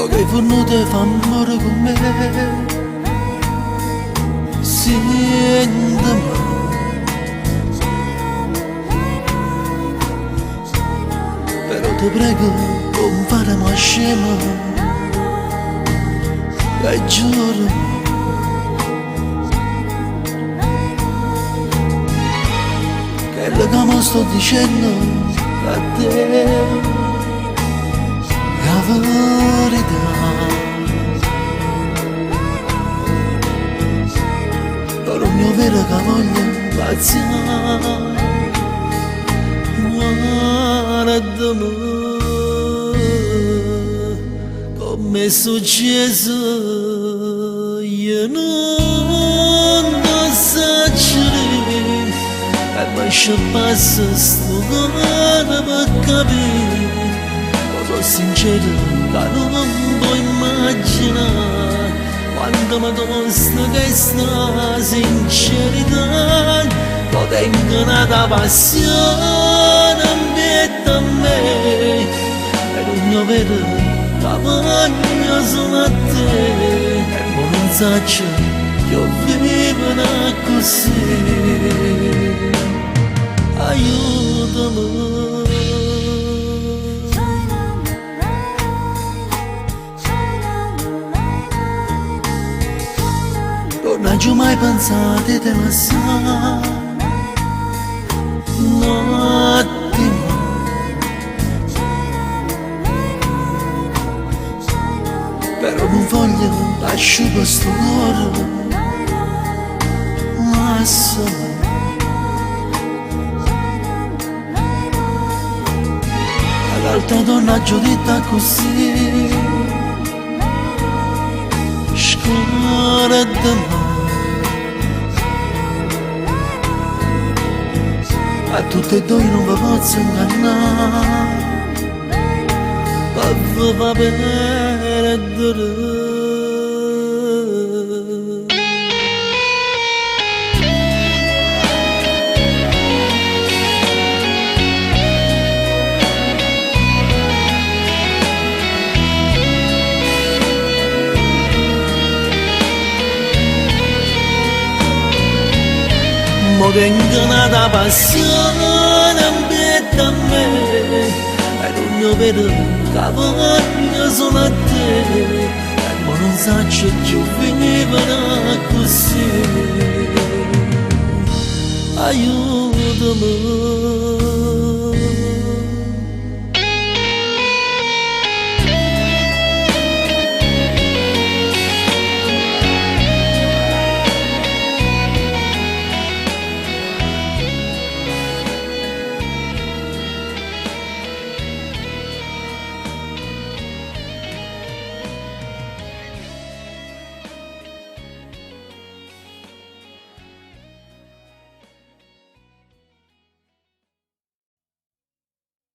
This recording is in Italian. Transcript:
Poche fornute fa amore con me, sentimi, però ti prego non fare mai scema, e giuro quello che mi sto dicendo a te è la verità. Per un mio vero che voglio paziare, guardami come è successo, io non lo so. E poi passa sto cuore per capire, ma sono sincero che non puoi immaginare quanto mi costa questa sincerità. Lo tengo una passione ambietta a me, e non mio vero che voglio solo a te, e non so che io vivo così. Aiutami. Non ho mai pensato di lasciare un attimo, però non voglio lasciare questo cuore, ma solo l'altra donna giudita così, scordatemi, a tutte e due non vi posso ingannare, per vi va perdere. Mo tengo una passione ambietta a me, e non mio vero che voglio solo a te, e mo non so che più finirà così. Aiutami.